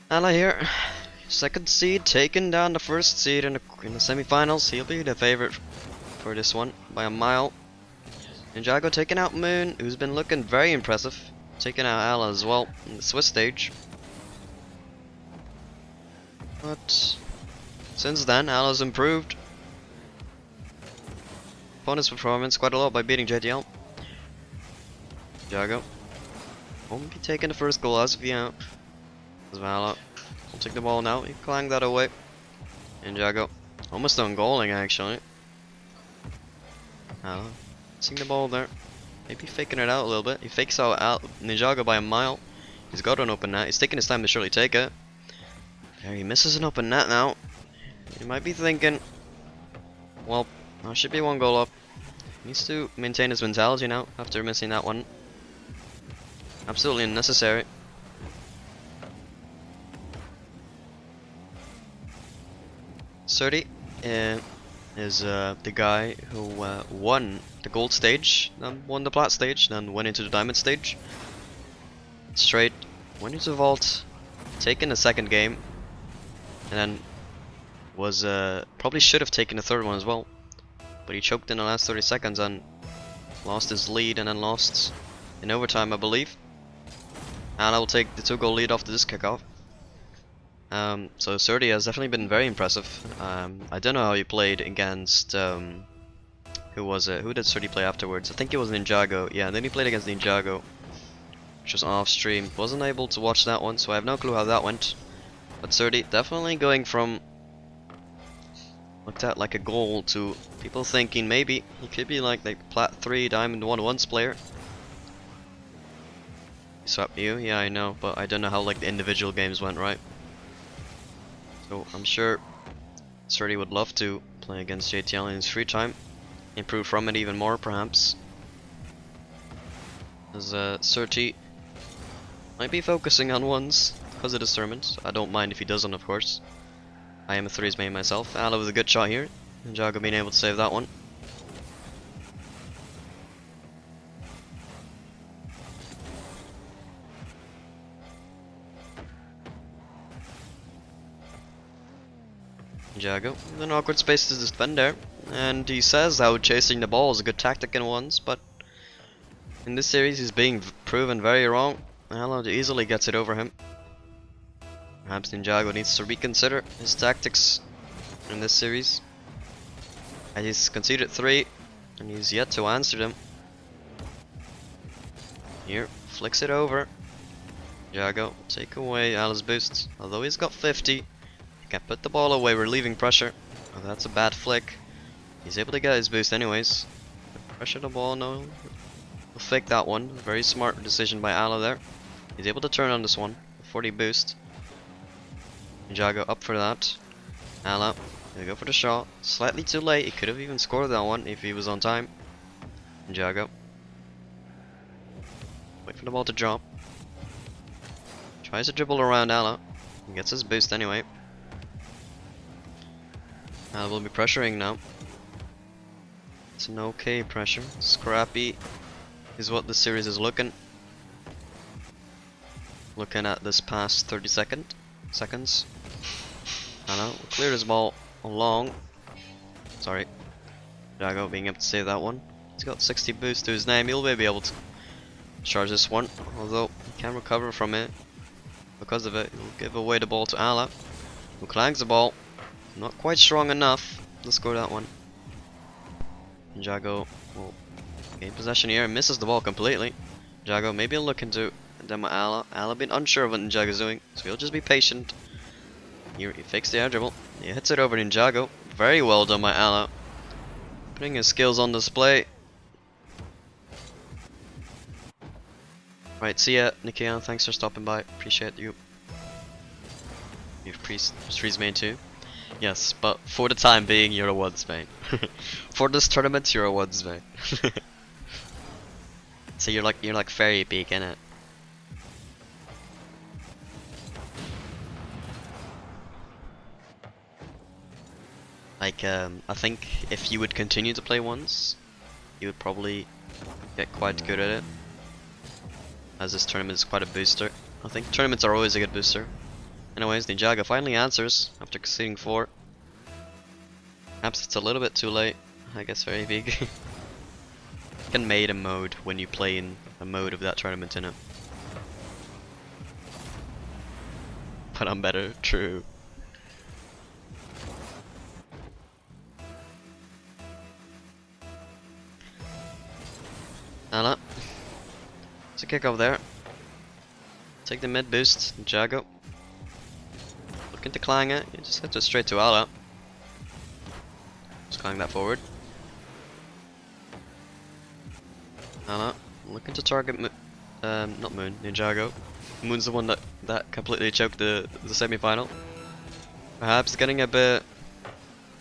Alaa here, second seed, taking down the first seed in the semi-finals. He'll be the favorite for this one by a mile. Ninjago taking out Moon, who's been looking very impressive, taking out Alaa as well in the Swiss stage. But since then, Alaa's improved upon his performance quite a lot by beating JTL. Ninjago won't be taking the first goal as of yet. Alaa will take the ball now. He clanged that away. Ninjago almost on goaling actually. Alaa seeing the ball there. Maybe faking it out a little bit. He fakes out Ninjago by a mile. He's got an open net. He's taking his time to surely take it. There, he misses an open net now. He might be thinking, well, I should be one goal up. He needs to maintain his mentality now after missing that one. Absolutely unnecessary. Surti is the guy who won the gold stage, then won the plat stage, then went into the diamond stage. Straight, went into vault, taken the second game, and then was probably should have taken the third one as well, but he choked in the last 30 seconds and lost his lead, and then lost in overtime, I believe. And I will take the 2-goal lead after this kickoff. So Surti has definitely been very impressive. I don't know how he played against who was it? Who did Surti play afterwards? I think it was Ninjago. Yeah, then he played against Ninjago, which was off stream. Wasn't able to watch that one, so I have no clue how that went. But Surti definitely going from looked at like a goal to people thinking maybe he could be like the plat 3 diamond 1 player. He swept you, yeah I know, but I don't know how like the individual games went, right? So I'm sure Surti would love to play against JTL in his free time, improve from it even more perhaps. As Surti might be focusing on ones because of this tournament. I don't mind if he doesn't, of course. I am a threes main myself. Alaa with a good shot here. Ninjago being able to save that one. Ninjago in an awkward space to defend there, and he says how chasing the ball is a good tactic in ones, but in this series he's being proven very wrong. Alaa easily gets it over him. Perhaps Ninjago needs to reconsider his tactics in this series. And he's conceded 3 and he's yet to answer them. Here, flicks it over. Ninjago take away Alaa's boost. Although he's got 50, he can put the ball away, relieving pressure. Oh, that's a bad flick. He's able to get his boost anyways. Pressure the ball, no. We'll fake that one. Very smart decision by Alaa there. He's able to turn on this one. 40 boost. Ninjago up for that. Alaa, gonna go for the shot. Slightly too late. He could have even scored that one if he was on time. Ninjago. Wait for the ball to drop. Tries to dribble around Alaa. He gets his boost anyway. Alaa will be pressuring now. It's an okay pressure. Scrappy is what the series is looking. Looking at this past 30 seconds. Alaa will clear his ball along. Sorry. Ninjago being able to save that one. He's got 60 boost to his name. He'll be able to charge this one. Although he can recover from it. Because of it, he'll give away the ball to Alaa, who clangs the ball. Not quite strong enough to score that one. Ninjago will gain possession here and misses the ball completely. Ninjago maybe he'll look into demo Alaa. Alaa being unsure of what Ninjago's doing, so he'll just be patient. Here he fakes the air dribble. He hits it over Ninjago. Very well done by Alaa. Putting his skills on display. Right, see ya, Nikia. Thanks for stopping by. Appreciate you. You've freeze main too. Yes, but for the time being, you're a ones main. For this tournament, you're a ones main. So you're like very big in it. Like I think if you would continue to play ones, you would probably get quite good at it. As this tournament is quite a booster. I think tournaments are always a good booster. Anyways, Ninjago finally answers after conceding 4. Perhaps it's a little bit too late. I guess very big. You can made a mode when you play in a mode of that tournament in it. But I'm better, true. Alaa. It's a kick over there. Take the mid boost, Ninjago. Looking to clang it, you just hit it straight to Alaa. Just clang that forward. Alaa, looking to target not Moon, Ninjago. Moon's the one that completely choked the semi-final. Perhaps getting a bit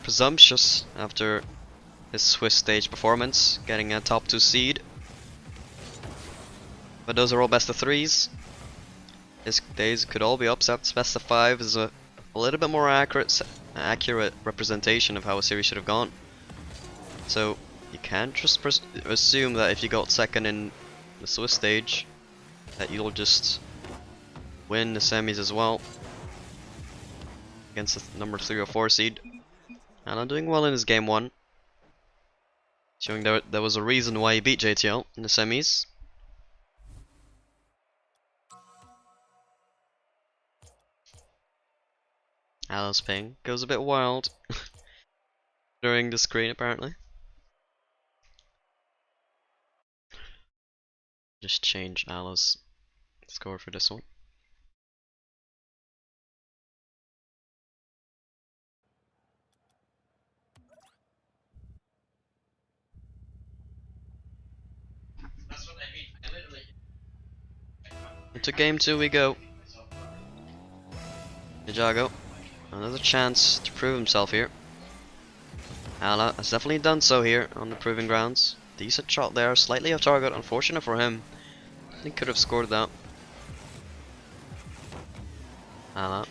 presumptuous after his Swiss stage performance, getting a top 2 seed. But those are all best of 3s. These days could all be upsets. Best of 5 is a little bit more accurate representation of how a series should have gone. So you can't just assume that if you got second in the Swiss stage that you'll just win the semis as well against the number 3 or 4 seed. And I'm doing well in his game 1, showing there was a reason why he beat JTL in the semis. Alaa's ping goes a bit wild during the screen apparently. Just change Alaa's score for this one. Into game 2 we go. Ninjago, another chance to prove himself here. Alaa has definitely done so here on the proving grounds. Decent shot there, slightly off target, unfortunate for him. He could have scored that. Alaa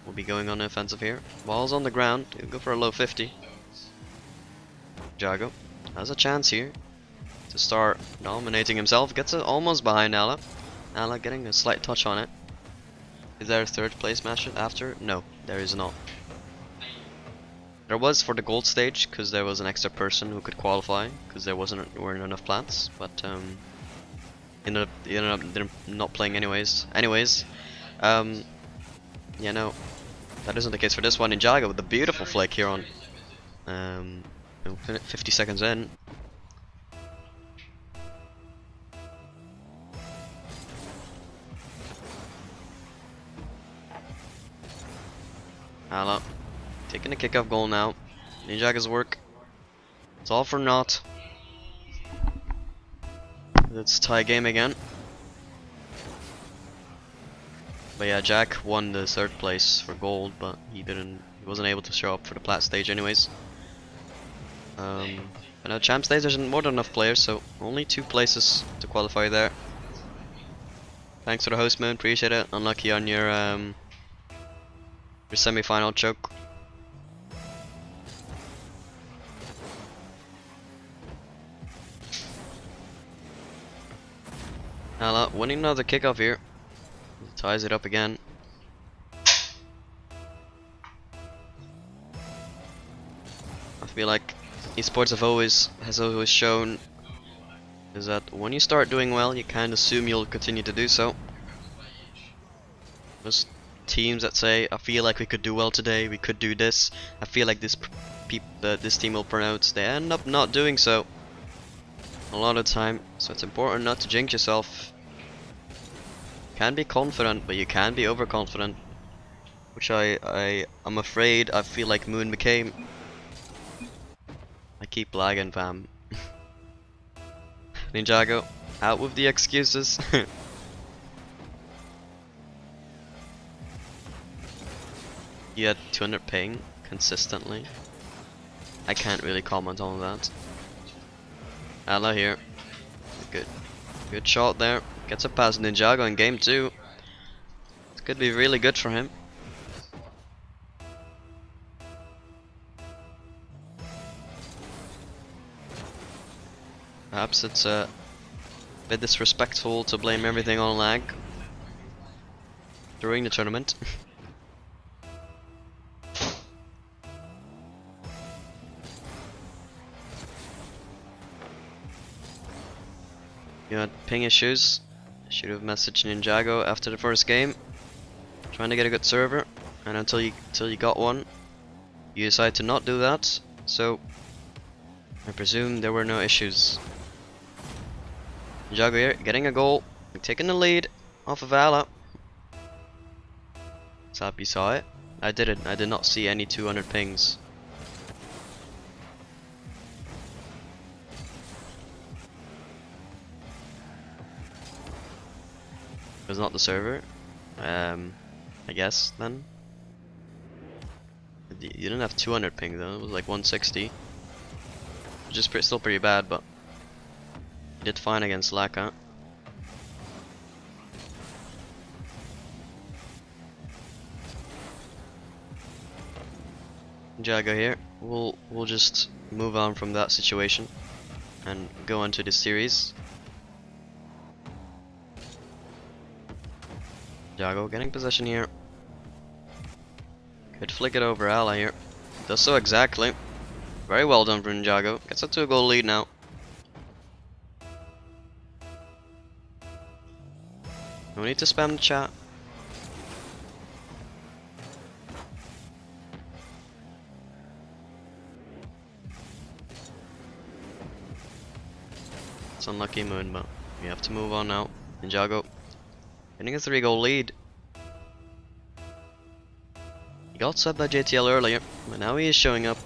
will be going on the offensive here. Ball's on the ground, he'll go for a low 50. Ninjago has a chance here to start dominating himself, gets it almost behind Alaa. Alaa getting a slight touch on it. Is there a 3rd place match after? No, there is not. There was for the gold stage, because there was an extra person who could qualify, because there weren't enough plants, but ended up not playing anyways. Yeah, no, that isn't the case for this one. Ninjago with the beautiful flick here on 50 seconds in. Alaa taking a kickoff goal now. Ninjago's work. It's all for naught. It's tie game again. But yeah, Jack won the 3rd place for gold, but he wasn't able to show up for the plat stage anyways. But now champ stage there's more than enough players, so only 2 places to qualify there. Thanks for the host, Moon, appreciate it. Unlucky on your semi-final choke. Alaa winning another kickoff here. He ties it up again. I feel like esports has always shown is that when you start doing well, you kind of assume you'll continue to do so. Most teams that say, I feel like we could do well today, we could do this, I feel like this team will promote, they end up not doing so a lot of the time. So it's important not to jinx yourself. You can be confident, but you can be overconfident, which I'm afraid I feel like Moon became. I keep lagging, fam. Ninjago, out with the excuses. He had 200 ping consistently. I can't really comment on that. Alaa here. Good shot there. Gets it past Ninjago in game 2. This could be really good for him. Perhaps it's a bit disrespectful to blame everything on lag. during the tournament. You had ping issues. I should have messaged Ninjago after the first game, trying to get a good server, and until you got one, you decided to not do that. So I presume there were no issues. Ninjago here, getting a goal, taking the lead off of Alaa. So hope you saw it. I didn't. I did not see any 200 pings. It was not the server. I guess then. You didn't have 200 ping though. It was like 160, which is still pretty bad, but you did fine against Alaa. Ninjago here. We'll just move on from that situation and go on to the series. Ninjago getting possession here. Could flick it over Alaa here. Does so exactly. Very well done for Ninjago. Gets a 2-goal lead now. No need to spam the chat. It's unlucky moon, but we have to move on now. Ninjago getting a 3-goal lead. He got swept by JTL earlier, but now he is showing up.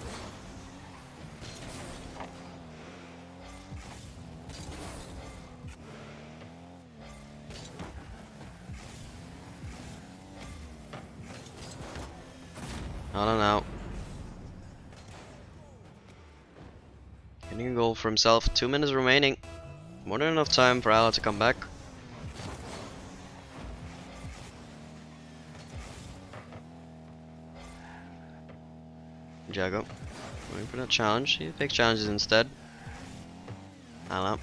Alaa now. Getting a goal for himself. 2 minutes remaining. More than enough time for Alaa to come back. Ninjago going for that challenge. He takes challenges instead. Alaa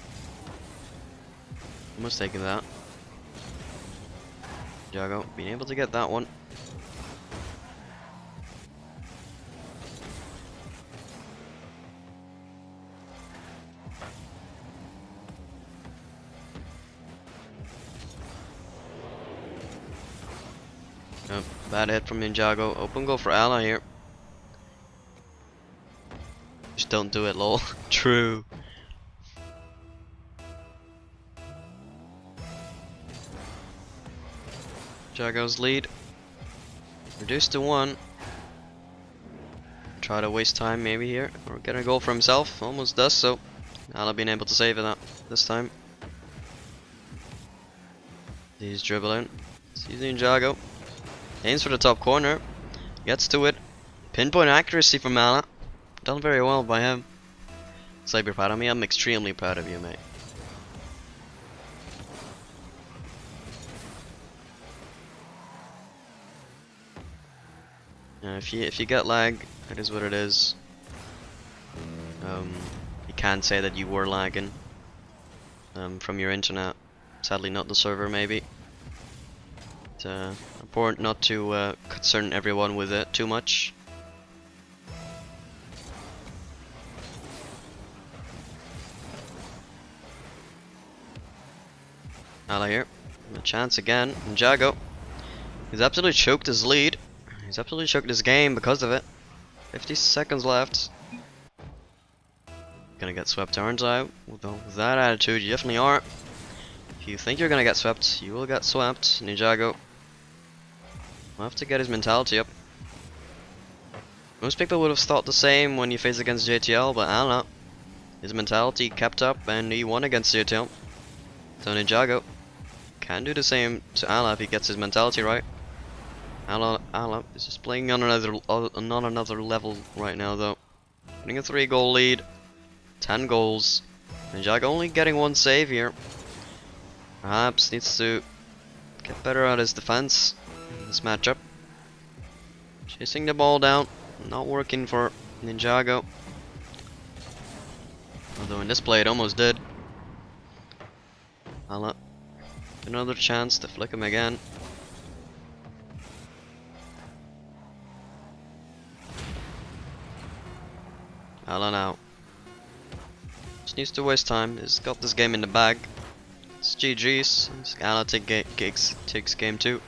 almost taking that. Ninjago being able to get that one. Bad hit from Ninjago. Open goal for Alaa here. Just don't do it, lol. True. Ninjago's lead reduced to 1. Try to waste time maybe here, or get a goal for himself. Almost does so. Alaa being able to save it this time. He's dribbling. Sees Ninjago. Aims for the top corner. Gets to it. Pinpoint accuracy from Alaa. Done very well by him. So you're proud of me? I'm extremely proud of you, mate. If you get lag, it is what it is. You can't say that you were lagging from your internet. Sadly, not the server, maybe. It's important not to concern everyone with it too much. Alaa here. A chance again. Ninjago. He's absolutely choked his lead. He's absolutely choked his game because of it. 50 seconds left. Gonna get swept, aren't I? With that attitude, you definitely are. If you think you're gonna get swept, you will get swept. Ninjago will have to get his mentality up. Most people would have thought the same when you face against JTL, but Alaa, his mentality kept up and he won against JTL. So Ninjago can do the same to Alaa if he gets his mentality right. Alaa is just playing on another level right now though. Getting a 3-goal lead, 10 goals. Ninjago only getting 1 save here. Perhaps needs to get better at his defense in this matchup. Chasing the ball down, not working for Ninjago. Although in this play it almost did. Alaa, another chance to flick him again. Alaa now. Just needs to waste time. He's got this game in the bag. It's GG's. Alaa takes game 2.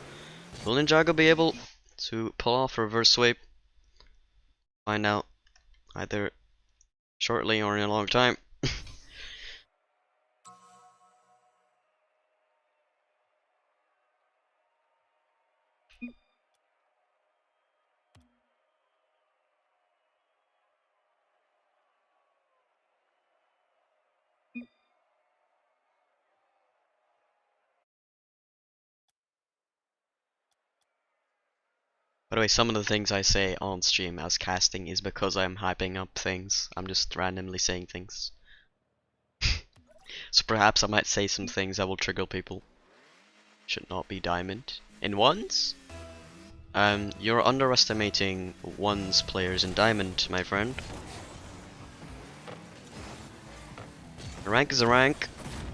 Will Ninjago be able to pull off a reverse sweep? Find out either shortly or in a long time. By the way, some of the things I say on stream as casting is because I'm hyping up things. I'm just randomly saying things. So perhaps I might say some things that will trigger people. Should not be diamond. In ones? You're underestimating ones players in diamond, my friend. A rank is a rank.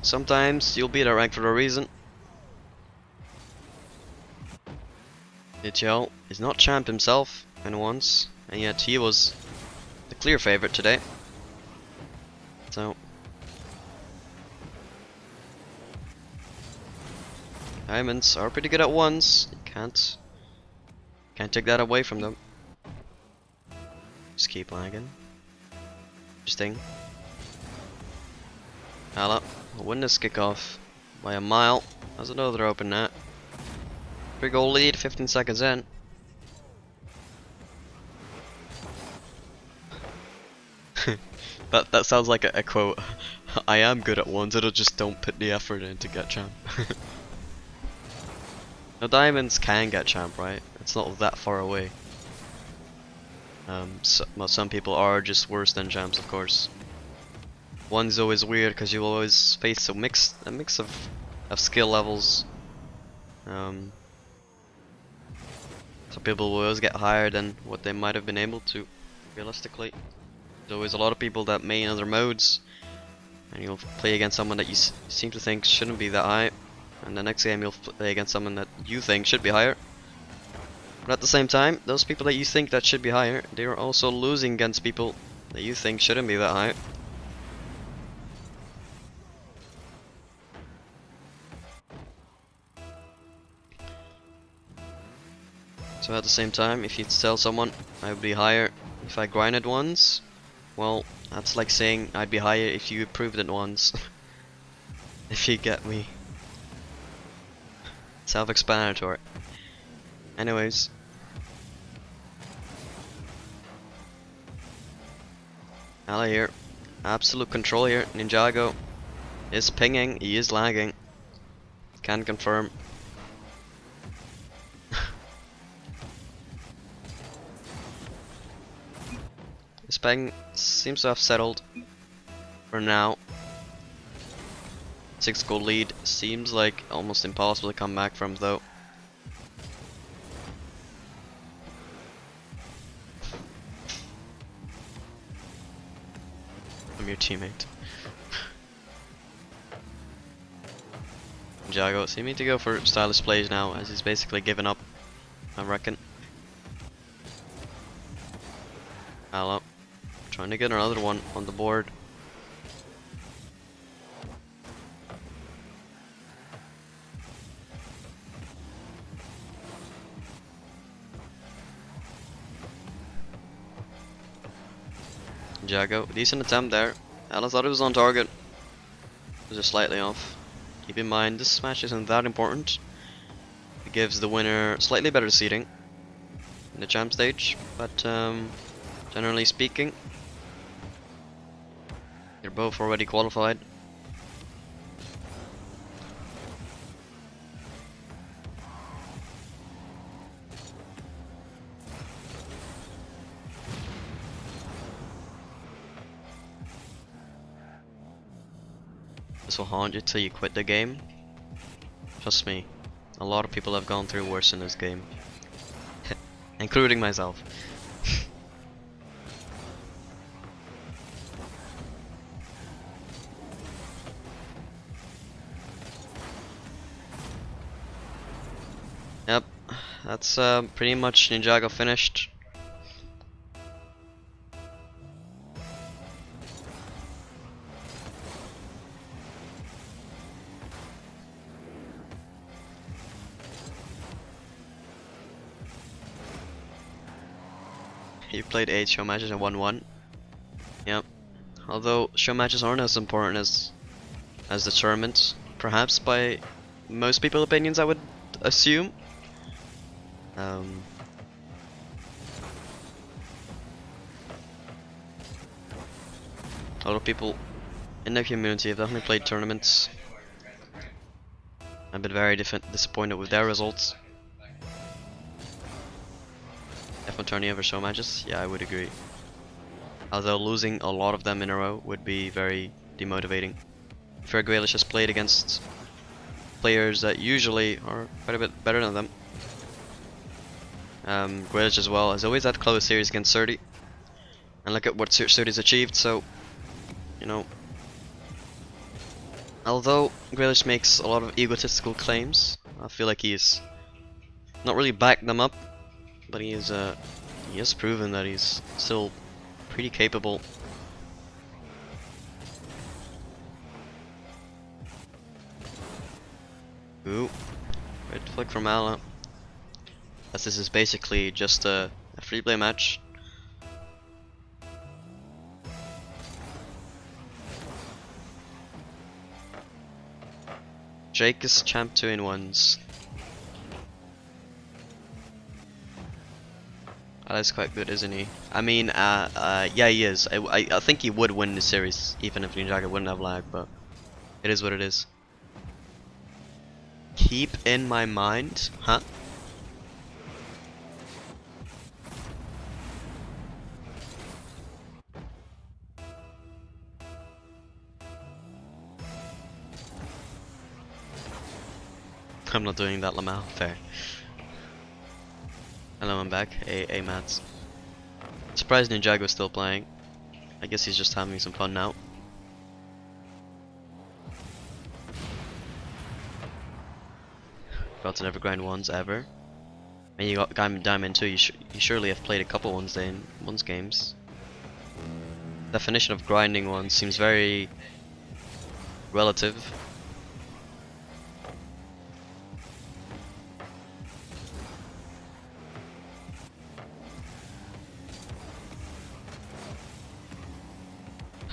Sometimes you'll be at a rank for a reason. DTL is not champ himself in once, and yet he was the clear favorite today. So diamonds are pretty good at ones. You can't take that away from them. Just keep lagging. Interesting. Alaa will win this kickoff by a mile. That's another open net. 3-goal lead, 15 seconds in. that sounds like a quote. I am good at ones, I just don't put the effort in to get champ. Now diamonds can get champ, right? It's not that far away. Some people are just worse than champs, of course. One's always weird because you always face a mix of skill levels. Some people will always get higher than what they might have been able to, realistically. There's always a lot of people that main other modes, and you'll play against someone that you seem to think shouldn't be that high, and the next game you'll play against someone that you think should be higher. But at the same time, those people that you think that should be higher, they are also losing against people that you think shouldn't be that high. So at the same time, if you tell someone I would be higher if I grinded once, well, that's like saying I'd be higher if you improved it once. If you get me. Self-explanatory. Anyways. Alaa here. Absolute control here. Ninjago is pinging, he is lagging. Can confirm. This ping seems to have settled for now. 6-goal lead seems like almost impossible to come back from though. I'm your teammate. Ninjago seeming to go for stylish plays now as he's basically given up, I reckon. Alaa trying to get another one on the board. Ninjago, decent attempt there. Alaa thought it was on target. It was just slightly off. Keep in mind, this match isn't that important. It gives the winner slightly better seating in the champ stage, but generally speaking, they're both already qualified. This will haunt you till you quit the game. Trust me, a lot of people have gone through worse in this game. Including myself. Yep, that's pretty much Ninjago finished. He played 8 show matches and won 1. Yep. Although show matches aren't as important as the tournament, perhaps by most people's opinions, I would assume. A lot of people in the community have definitely played tournaments. I've been very disappointed with their results. F1 tourney over show matches? Yeah, I would agree. Although losing a lot of them in a row would be very demotivating. Fair Grealish has played against players that usually are quite a bit better than them. Grealish as well has always had close series against Surdy. And look at what Surdy's achieved, so, you know. Although Grealish makes a lot of egotistical claims, I feel like he's not really backed them up, but he has proven that he's still pretty capable. Ooh, red flag from Alaa. As this is basically just a free play match. Jake is champ 2-in-1s. That's quite good, isn't he? I mean, yeah, he is. I think he would win the series, even if Ninjago wouldn't have lag, but it is what it is. Keep in my mind, huh? I'm not doing that, Lamau. Fair. Hello, I'm back. Hey, Mats. Surprised Ninjago's still playing. I guess he's just having some fun now. Got to never grind ones ever. And you got Diamond too. You surely have played a couple ones games. Definition of grinding ones seems very relative.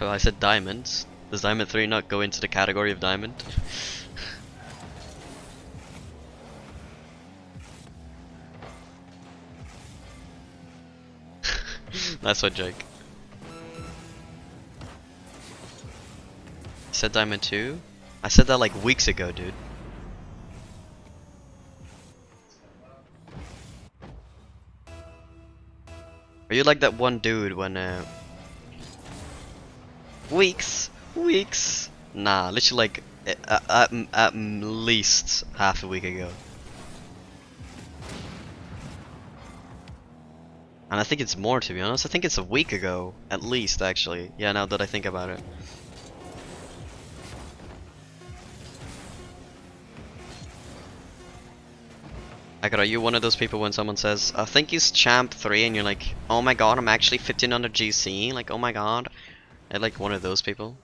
Oh, I said diamonds. Does Diamond 3 not go into the category of diamond? That's what, Jake. You said Diamond 2? I said that like weeks ago, dude. Are you like that one dude when Weeks? Nah, literally like at least half a week ago. And I think it's more, to be honest. I think it's a week ago, at least, actually. Yeah, now that I think about it. Like, are you one of those people when someone says, I think he's champ 3, and you're like, oh my god, I'm actually 1500 GC? Like, oh my god. I like one of those people.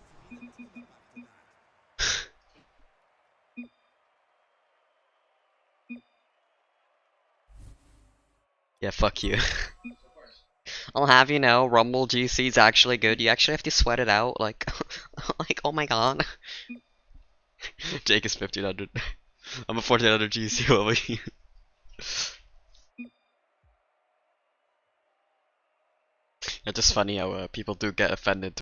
Yeah, fuck you. I'll have you know, Rumble GC is actually good. You actually have to sweat it out. Like, like, oh my god. Jake is 1500. I'm a 1400 GC over here. It's just funny how people do get offended